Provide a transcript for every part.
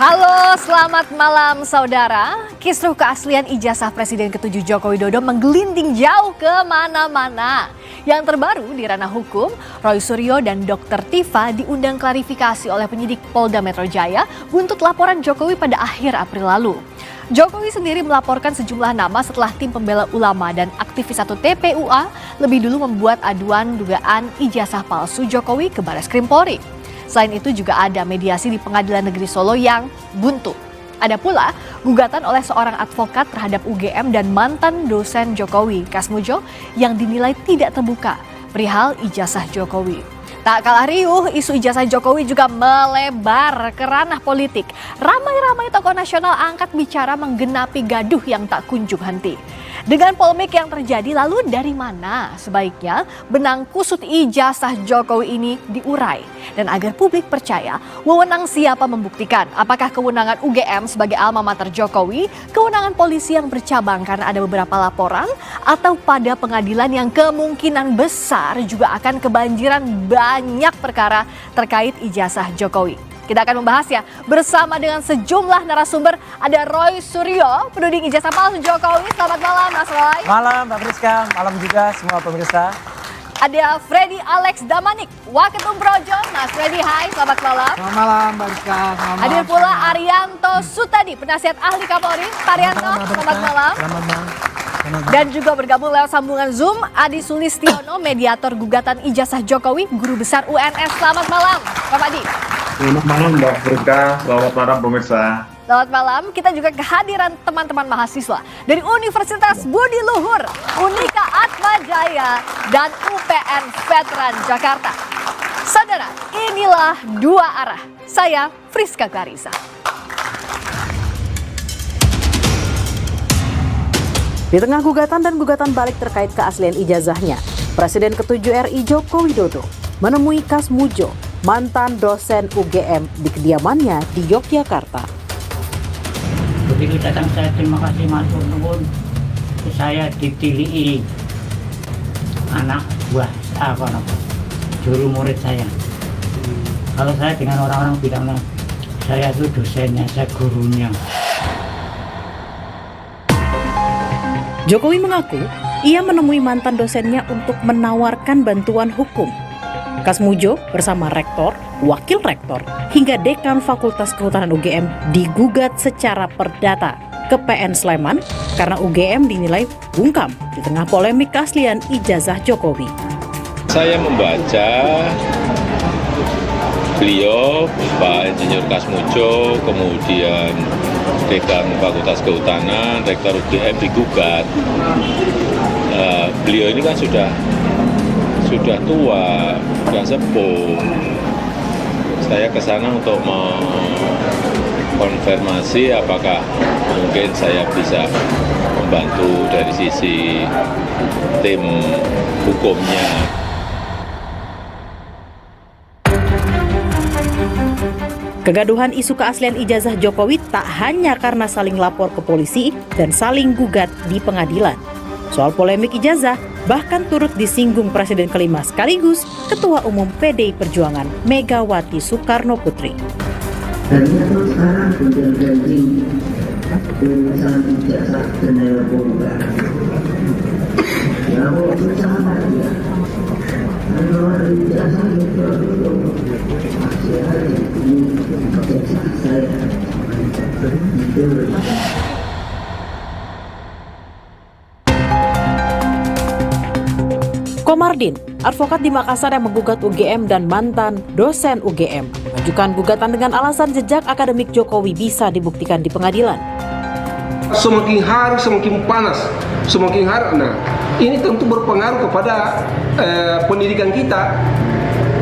Halo, selamat malam saudara. Kisruh keaslian ijazah Presiden ke-7 Joko Widodo menggelinding jauh kemana-mana. Yang terbaru di ranah hukum, Roy Suryo dan Dr. Tifa diundang klarifikasi oleh penyidik Polda Metro Jaya buntut laporan Jokowi pada akhir April lalu. Jokowi sendiri melaporkan sejumlah nama setelah tim pembela ulama dan aktivis 1 TPUA lebih dulu membuat aduan dugaan ijazah palsu Jokowi ke Barreskrim Polri. Selain itu juga ada mediasi di Pengadilan Negeri Solo yang buntu. Ada pula gugatan oleh seorang advokat terhadap UGM dan mantan dosen Jokowi, Kas Mujo, yang dinilai tidak terbuka perihal ijazah Jokowi. Tak kalah riuh, isu ijazah Jokowi juga melebar ke ranah politik. Ramai-ramai tokoh nasional angkat bicara menggenapi gaduh yang tak kunjung henti. Dengan polemik yang terjadi, lalu dari mana sebaiknya benang kusut ijazah Jokowi ini diurai? Dan agar publik percaya, wewenang siapa membuktikan? Apakah kewenangan UGM sebagai alma mater Jokowi, kewenangan polisi yang bercabang karena ada beberapa laporan, atau pada pengadilan yang kemungkinan besar juga akan kebanjiran banyak perkara terkait ijazah Jokowi? Kita akan membahasnya bersama dengan sejumlah narasumber. Ada Roy Suryo, penuding ijazah palsu Jokowi. Selamat malam, Mas Roy. Malam, Mbak Priska. Malam juga semua pemirsa. Ada Freddy Alex Damanik, Waketum Projo. Mas Freddy, hai, selamat malam. Selamat malam, Mbak Priska. Hadir pula Arianto Sutadi, penasihat ahli Kapolri. Pak Arianto, selamat malam. Selamat malam. Dan juga bergabung lewat sambungan Zoom, Adi Sulistiono, mediator gugatan ijazah Jokowi, guru besar UNS. Selamat malam, Pak Adi. Selamat malam Mbak Priska, selamat malam pemirsa. Selamat malam, kita juga kehadiran teman-teman mahasiswa dari Universitas Budi Luhur, Unika Atma Jaya, dan UPN Veteran Jakarta. Saudara, inilah Dua Arah. Saya Friska Clarissa. Di tengah gugatan dan gugatan balik terkait keaslian ijazahnya, Presiden ke-7 RI Joko Widodo menemui Kas Mujo, mantan dosen UGM di kediamannya di Yogyakarta. Begitu datang saya terima kasih matur nuwun, saya dipilih anak buah juru murid saya. Kalau saya dengan orang-orang bilang saya itu dosennya, saya gurunya. Jokowi mengaku ia menemui mantan dosennya untuk menawarkan bantuan hukum. Kas Mujo bersama rektor, wakil rektor, hingga dekan Fakultas Kehutanan UGM digugat secara perdata ke PN Sleman karena UGM dinilai bungkam di tengah polemik keaslian ijazah Jokowi. Saya membaca beliau, Pak Insinyur Kas Mujo, kemudian dekan Fakultas Kehutanan, rektor UGM digugat. Beliau ini kan sudah tua, sudah sepuh. Saya ke sana untuk mengkonfirmasi apakah mungkin saya bisa membantu dari sisi tim hukumnya. Kegaduhan isu keaslian ijazah Jokowi tak hanya karena saling lapor ke polisi dan saling gugat di pengadilan. Soal polemik ijazah bahkan turut disinggung Presiden kelima sekaligus Ketua Umum PDI Perjuangan Megawati Soekarno Putri. Dan itu sekarang sudah ganti urusan ijazah dan pembuka. Ya mau bersama dia. Kalau ijazah itu masih ada di ijazah saya. Komardin, advokat di Makassar yang menggugat UGM dan mantan dosen UGM, mengajukan gugatan dengan alasan jejak akademik Jokowi bisa dibuktikan di pengadilan. Semakin hari semakin panas, semakin hari. Nah, ini tentu berpengaruh kepada pendidikan kita.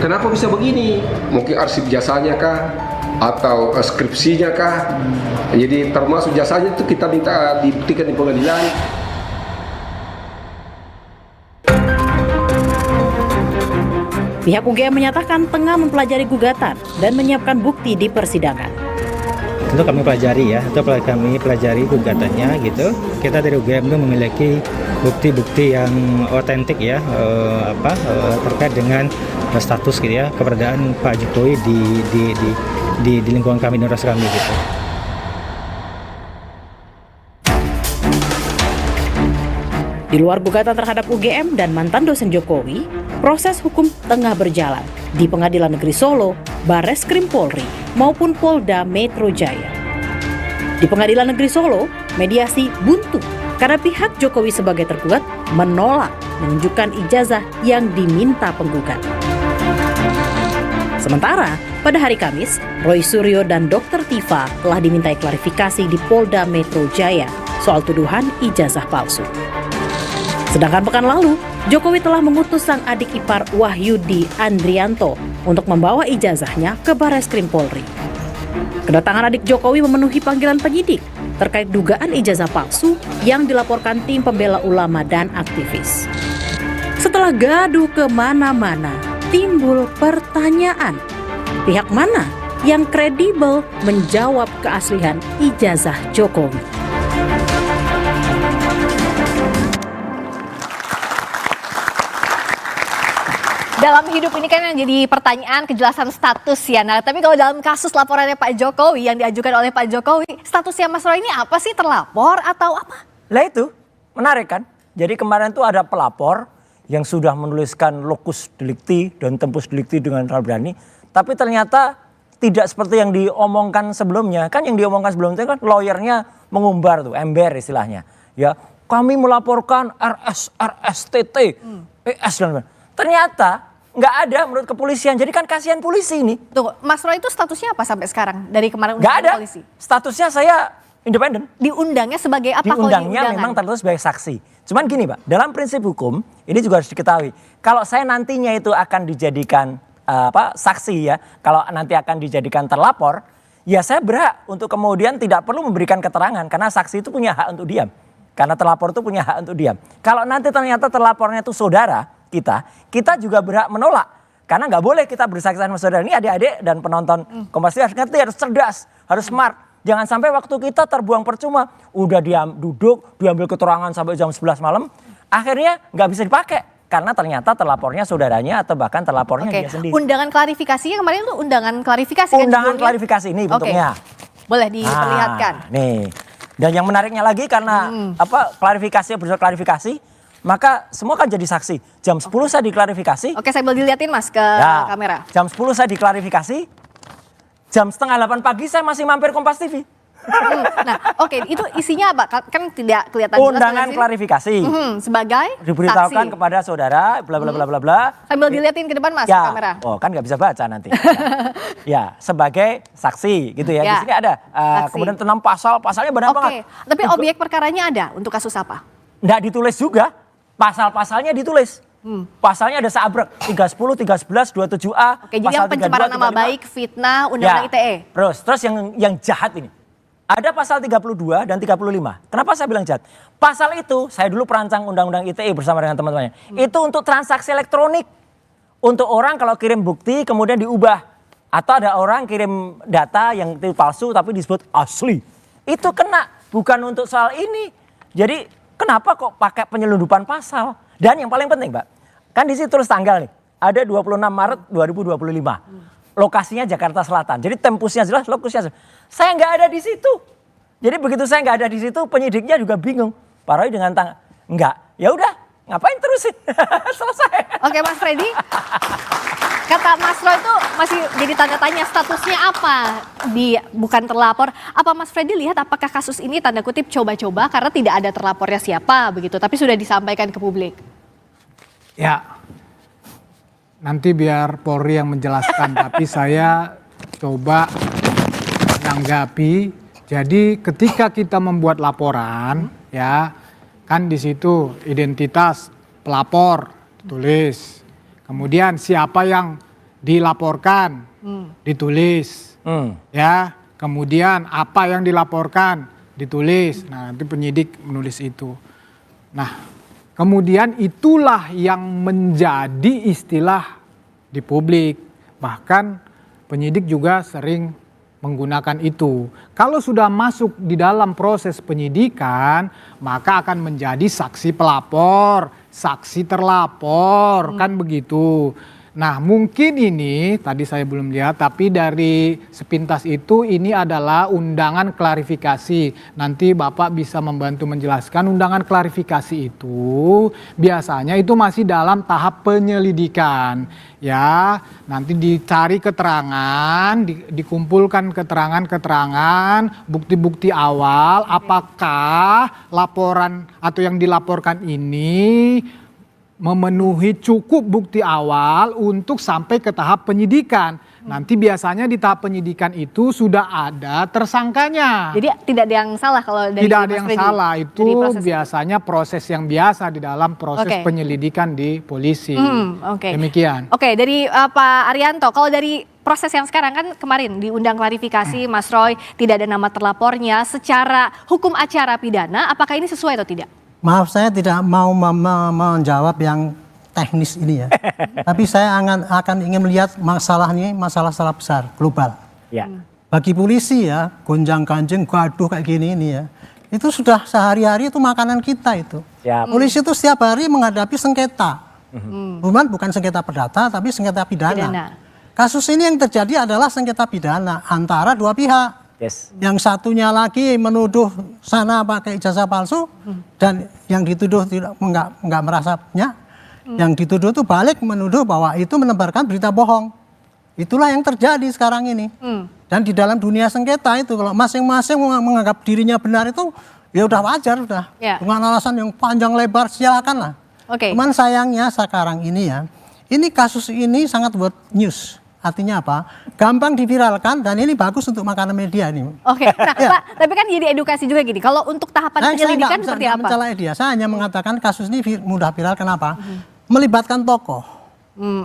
Kenapa bisa begini? Mungkin arsip jasanya kah? Atau skripsinya kah? Jadi termasuk jasanya itu kita minta dibuktikan di pengadilan. Pihak UGM menyatakan tengah mempelajari gugatan dan menyiapkan bukti di persidangan. tentu kami pelajari ya, atau kami pelajari gugatannya gitu. Kita dari UGM itu memiliki bukti-bukti yang otentik ya, terkait dengan status gitu ya, keberadaan Pak Jokowi di lingkungan kami, di universitas kami gitu. Di luar gugatan terhadap UGM dan mantan dosen Jokowi, proses hukum tengah berjalan di Pengadilan Negeri Solo, Barreskrim Polri, maupun Polda Metro Jaya. Di Pengadilan Negeri Solo, mediasi buntu karena pihak Jokowi sebagai tergugat menolak menunjukkan ijazah yang diminta penggugat. Sementara, pada hari Kamis, Roy Suryo dan Dr. Tifa telah dimintai klarifikasi di Polda Metro Jaya soal tuduhan ijazah palsu. Sedangkan pekan lalu, Jokowi telah mengutus sang adik ipar Wahyudi Andrianto untuk membawa ijazahnya ke Barreskrim Polri. Kedatangan adik Jokowi memenuhi panggilan penyidik terkait dugaan ijazah palsu yang dilaporkan tim pembela ulama dan aktivis. Setelah gaduh kemana-mana, timbul pertanyaan, pihak mana yang kredibel menjawab keaslian ijazah Jokowi? Dalam hidup ini kan yang jadi pertanyaan kejelasan status ya. Nah, tapi kalau dalam kasus laporannya Pak Jokowi yang diajukan oleh Pak Jokowi, statusnya Mas Roy ini apa sih, terlapor atau apa? Lah itu menarik kan. Jadi kemarin tuh ada pelapor yang sudah menuliskan locus delicti dan tempus delicti dengan sangat berani. Tapi ternyata tidak seperti yang diomongkan sebelumnya. Kan yang diomongkan sebelumnya kan lawyernya mengumbar tuh, ember istilahnya. Ya, kami melaporkan RS, RSTT, ES dan ternyata nggak ada menurut kepolisian. Jadi kan kasihan polisi ini. Tuh, Mas Roy itu statusnya apa sampai sekarang dari kemarin Nggak ada. polisi? Statusnya saya independen. Diundangnya sebagai apa? Diundangnya memang tertulis sebagai saksi. Cuman gini Pak, dalam prinsip hukum ini juga harus diketahui. Kalau saya nantinya itu akan dijadikan saksi ya, kalau nanti akan dijadikan terlapor, ya saya berhak untuk kemudian tidak perlu memberikan keterangan karena saksi itu punya hak untuk diam. Karena terlapor itu punya hak untuk diam. Kalau nanti ternyata terlapornya itu saudara kita juga berhak menolak. Karena nggak boleh kita bersaksi sama saudara. Ini adik-adik dan penonton Kompas TV harus ngerti, harus cerdas, harus smart. Jangan sampai waktu kita terbuang percuma. Udah duduk, diambil keterangan sampai jam 11 malam. Akhirnya nggak bisa dipakai. Karena ternyata terlapornya saudaranya atau bahkan terlapornya dia sendiri. Undangan klarifikasinya kemarin itu undangan klarifikasi kan? Undangan klarifikasi ini bentuknya. Boleh diperlihatkan. Nih. Dan yang menariknya lagi karena klarifikasi bersama klarifikasi, maka semua kan jadi saksi. Jam 10 saya diklarifikasi. Oke, saya boleh dilihatin Mas ke kamera. Jam 10 saya diklarifikasi. Jam setengah 8 pagi saya masih mampir Kompas TV. Nah, oke, itu isinya apa? Kan tidak kelihatan jelas. Undangan klarifikasi. Sebagai diberitahukan saksi kepada saudara, bla bla bla bla bla. Sambil dilihatin ke depan Mas ya, ke kamera. Oh, kan nggak bisa baca nanti. Ya, sebagai saksi gitu ya. Di sini ada. Kemudian tentang pasalnya banyak banget. Tapi objek perkaranya ada untuk kasus apa? Nggak ditulis juga. Pasal-pasalnya ditulis. Pasalnya ada seabrek 310, 311, 27A. Oke, jadi yang pencemaran nama baik, fitnah, undang-undang ITE. Terus yang jahat ini. Ada pasal 32 dan 35. Kenapa saya bilang jahat? Pasal itu saya dulu perancang undang-undang ITE bersama dengan teman-temannya. Itu untuk transaksi elektronik. Untuk orang kalau kirim bukti kemudian diubah. Atau ada orang kirim data yang itu palsu tapi disebut asli. Itu kena, bukan untuk soal ini. Jadi kenapa kok pakai penyelundupan pasal? Dan yang paling penting Mbak, kan di situ tulis tanggal nih. Ada 26 Maret 2025. Lokasinya Jakarta Selatan. Jadi tempusnya jelas, lokusnya jelas. Saya nggak ada di situ. Jadi begitu saya nggak ada di situ, penyidiknya juga bingung. Pak Roy dengan enggak. Ya udah, ngapain terusin? Selesai. Oke, Mas Freddy. Kata Mas Roy itu masih jadi tanda tanya statusnya apa? Bukan terlapor. Apa Mas Freddy lihat apakah kasus ini tanda kutip coba-coba karena tidak ada terlapornya siapa begitu, tapi sudah disampaikan ke publik? Ya, nanti biar Polri yang menjelaskan, tapi saya coba menanggapi. Jadi ketika kita membuat laporan, ya kan di situ identitas pelapor ditulis. Kemudian siapa yang dilaporkan ditulis, ya. Kemudian apa yang dilaporkan ditulis. Nah, nanti penyidik menulis itu. Nah, kemudian itulah yang menjadi istilah di publik. Bahkan penyidik juga sering menggunakan itu. Kalau sudah masuk di dalam proses penyidikan, maka akan menjadi saksi pelapor, saksi terlapor, kan begitu. Nah, mungkin ini tadi saya belum lihat, tapi dari sepintas itu ini adalah undangan klarifikasi. Nanti Bapak bisa membantu menjelaskan undangan klarifikasi itu biasanya itu masih dalam tahap penyelidikan. Ya, nanti dicari keterangan, dikumpulkan keterangan-keterangan, bukti-bukti awal, apakah laporan atau yang dilaporkan ini memenuhi cukup bukti awal untuk sampai ke tahap penyidikan. Nanti biasanya di tahap penyidikan itu sudah ada tersangkanya. Jadi tidak ada yang salah kalau dari Tidak ada Mas yang Freddy? salah, itu Dari proses biasanya proses yang biasa di dalam proses Oke. penyelidikan di polisi. Oke. Demikian. Oke, dari Pak Arianto, kalau dari proses yang sekarang kan kemarin diundang klarifikasi Mas Roy, tidak ada nama terlapornya, secara hukum acara pidana, apakah ini sesuai atau tidak? Maaf, saya tidak mau menjawab yang teknis ini ya. Tapi saya akan ingin melihat masalah ini, masalah skala besar, global. Ya. Bagi polisi ya, gonjang-ganjing, gaduh kayak gini ini ya. Itu sudah sehari-hari itu makanan kita itu. Ya. Polisi itu setiap hari menghadapi sengketa. Bukan sengketa perdata, tapi sengketa pidana. Kasus ini yang terjadi adalah sengketa pidana antara dua pihak. Yes. Yang satunya lagi menuduh sana pakai ijazah palsu dan yang dituduh tidak enggak merasanya. Yang dituduh itu balik menuduh bahwa itu menebarkan berita bohong. Itulah yang terjadi sekarang ini. Dan di dalam dunia sengketa itu kalau masing-masing menganggap dirinya benar itu ya udah wajar udah. Ya. Dengan alasan yang panjang lebar silakan lah. Oke. Cuman sayangnya sekarang ini ya, ini kasus ini sangat world news. Artinya apa? Gampang diviralkan dan ini bagus untuk makanan media ini. Oke, nah Ya. Pak, tapi kan jadi edukasi juga gini, kalau untuk tahapan penyelidikan seperti apa? Mencela dia. Saya hanya mengatakan kasus ini mudah viral. Kenapa? Melibatkan tokoh.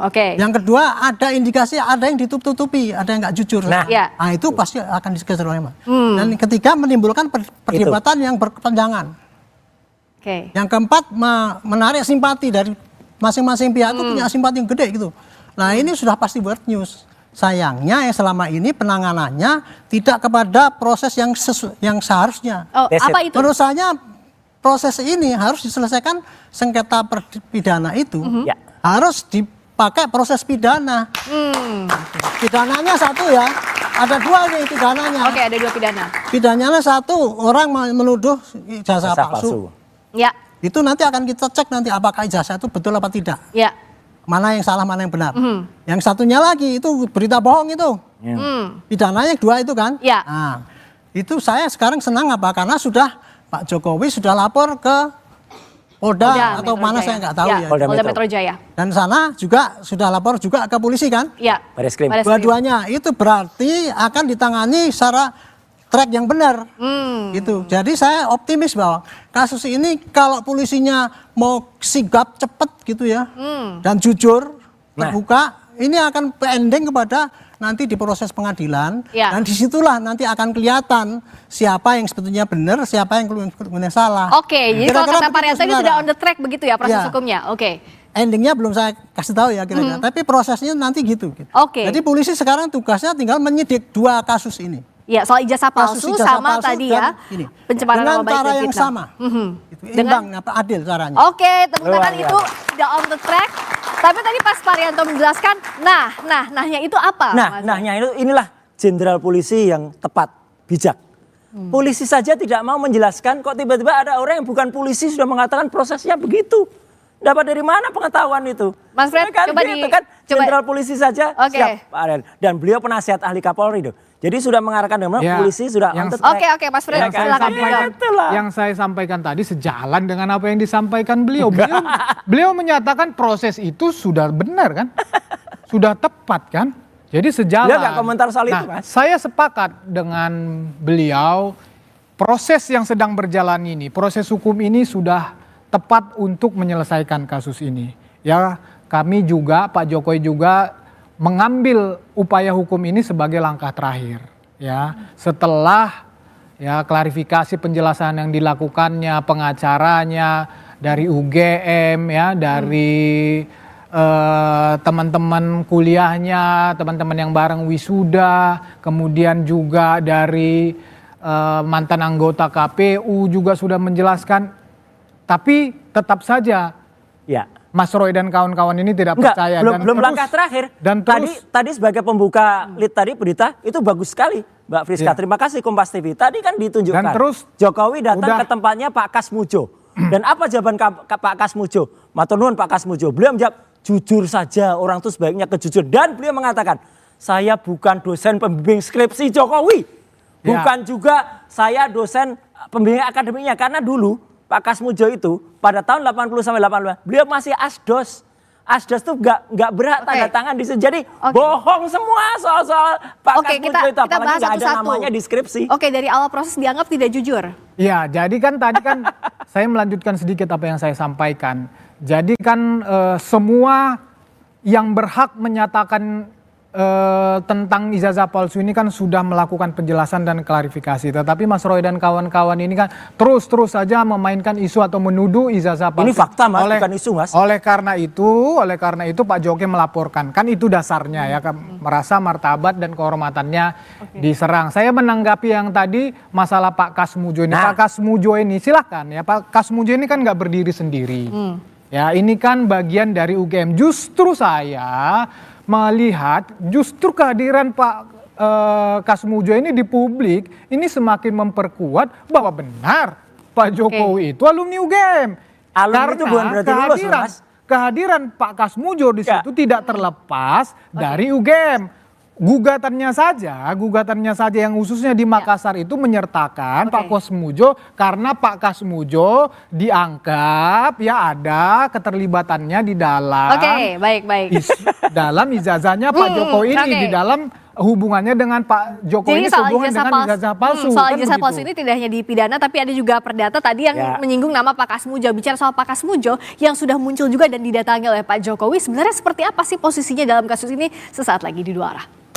Oke. Yang kedua ada indikasi ada yang ditutup-tutupi, ada yang nggak jujur. Nah. Ya. Itu pasti akan dikejar oleh Mas. Dan ketiga menimbulkan perdebatan yang berkepanjangan. Oke. Yang keempat menarik simpati dari masing-masing pihak itu punya simpati yang gede gitu. Nah ini sudah pasti world news. Sayangnya yang selama ini penanganannya tidak kepada proses yang seharusnya. Oh, apa itu? Menurut saya proses ini harus diselesaikan sengketa pidana itu Ya. harus dipakai proses pidana. Pidananya satu ya, ada dua nih pidananya. Oke, ada dua pidana. Pidananya satu, orang menuduh ijazah Ijazah palsu. Ya, Itu nanti akan kita cek nanti apakah ijazah itu betul apa tidak. ya. Mana yang salah, mana yang benar. Yang satunya lagi itu berita bohong itu. Pidananya dua itu kan. Ya. Nah, itu saya sekarang senang apa? Karena sudah Pak Jokowi sudah lapor ke Polda atau Metro mana Jaya. saya nggak tahu ya. Polda Polda Metro. Metro Jaya. Dan sana juga sudah lapor juga ke polisi kan. Ya. Baris Krim. Baris Krim. Dua-duanya itu berarti akan ditangani secara track yang benar. Gitu. Jadi saya optimis bahwa kasus ini kalau polisinya mau sigap cepet gitu ya dan jujur terbuka, ini akan pending kepada nanti di proses pengadilan Ya. dan disitulah nanti akan kelihatan siapa yang sebetulnya benar, siapa yang kemudian salah. Oke, jadi kalau Kira-kira kata Pak begitu, Arianto ini saudara. sudah on the track begitu ya proses Ya. hukumnya. Oke. Endingnya belum saya kasih tahu ya kira-kira, tapi prosesnya nanti gitu. Oke. Jadi polisi sekarang tugasnya tinggal menyidik dua kasus ini. Ya, soal ijazah palsu Kasus ijazah sama palsu tadi dan ya. ini. Pencemaran dengan nama baik cara dan yang fitnah. sama. Gitu. Dengan- Imbang, adil caranya. Oke, tepuk tangan Luar itu sudah on the track. Tapi tadi pas Pak Arianto menjelaskan, nahnya itu apa? Nah, Mas? nahnya inilah jenderal polisi yang tepat, bijak. Polisi saja tidak mau menjelaskan, kok tiba-tiba ada orang yang bukan polisi sudah mengatakan prosesnya begitu. Dapat dari mana pengetahuan itu? Mas Fred, kan coba gitu kan, jenderal polisi saja Oke. siap, Pak Arian. Dan beliau penasihat ahli Kapolri. Jadi sudah mengarahkan dengan Ya, polisi sudah yang- on the track. Oke, Mas Fred, Ya kan? silakan. Itulah. Yang saya sampaikan tadi sejalan dengan apa yang disampaikan beliau. Beliau menyatakan proses itu sudah benar kan? Sudah tepat kan? Jadi sejalan. Beliau nggak komentar soal itu, Mas. Saya sepakat dengan beliau, proses yang sedang berjalan ini, proses hukum ini sudah tepat untuk menyelesaikan kasus ini. Ya, kami juga, Pak Jokowi juga mengambil upaya hukum ini sebagai langkah terakhir. Ya, setelah ya klarifikasi penjelasan yang dilakukannya, pengacaranya dari UGM, ya, dari teman-teman kuliahnya, teman-teman yang bareng wisuda, kemudian juga dari mantan anggota KPU juga sudah menjelaskan, tapi tetap saja Ya. Mas Roy dan kawan-kawan ini tidak Enggak, percaya. belum langkah terakhir. Dan tadi sebagai pembuka lead tadi berita itu bagus sekali, Mbak Friska. Ya. Terima kasih Kompas TV. Tadi kan ditunjukkan. Dan terus Jokowi datang udah- ke tempatnya Pak Kasmujo. Dan apa jawaban Pak Kasmujo? Matur nuwun Pak Kasmujo. Beliau menjawab, jujur saja, orang itu sebaiknya kejujur. Dan beliau mengatakan, saya bukan dosen pembimbing skripsi Jokowi. Bukan juga saya dosen pembimbing akademiknya. Karena dulu Pak Kasmujo itu pada tahun 80 sampai 85 beliau masih asdos. Asdos tuh nggak berhak tanda tangan di situ. Jadi bohong semua soal Pak Kasmujo itu, apalagi nggak ada namanya di skripsi. Oke, dari awal proses dianggap tidak jujur. Ya, jadi kan tadi kan saya melanjutkan sedikit apa yang saya sampaikan. Jadi kan semua yang berhak menyatakan tentang ijazah palsu ini kan sudah melakukan penjelasan dan klarifikasi. Tetapi Mas Roy dan kawan-kawan ini kan terus saja memainkan isu atau menuduh ijazah palsu. Ini fakta Mas, bukan isu Mas. Oleh karena itu Pak Jokowi melaporkan. Kan itu dasarnya ya, merasa martabat dan kehormatannya diserang. Saya menanggapi yang tadi masalah Pak Kasmujo ini. Pak Kasmujo ini silahkan ya, Pak Kasmujo ini kan nggak berdiri sendiri. Ya, ini kan bagian dari UGM. Justru saya melihat justru kehadiran Pak Kasmujo ini di publik ini semakin memperkuat bahwa benar Pak Jokowi itu alumni UGM. Alumni itu bukan berarti lulus, Mas. Kehadiran Pak Kasmujo di situ tidak terlepas dari UGM. Gugatannya saja yang khususnya di Makassar itu menyertakan Pak Kasmujo karena Pak Kasmujo dianggap ya ada keterlibatannya di dalam baik. dalam ijazahnya Pak Jokowi ini, di dalam hubungannya dengan Pak Jokowi ini hubungan dengan ijazah palsu. Soal kan ijazah begitu. palsu ini tidak hanya di pidana tapi ada juga perdata tadi yang menyinggung nama Pak Kasmujo. Bicara soal Pak Kasmujo yang sudah muncul juga dan didatangi oleh Pak Jokowi, sebenarnya seperti apa sih posisinya dalam kasus ini? Sesaat lagi di Dua Arah.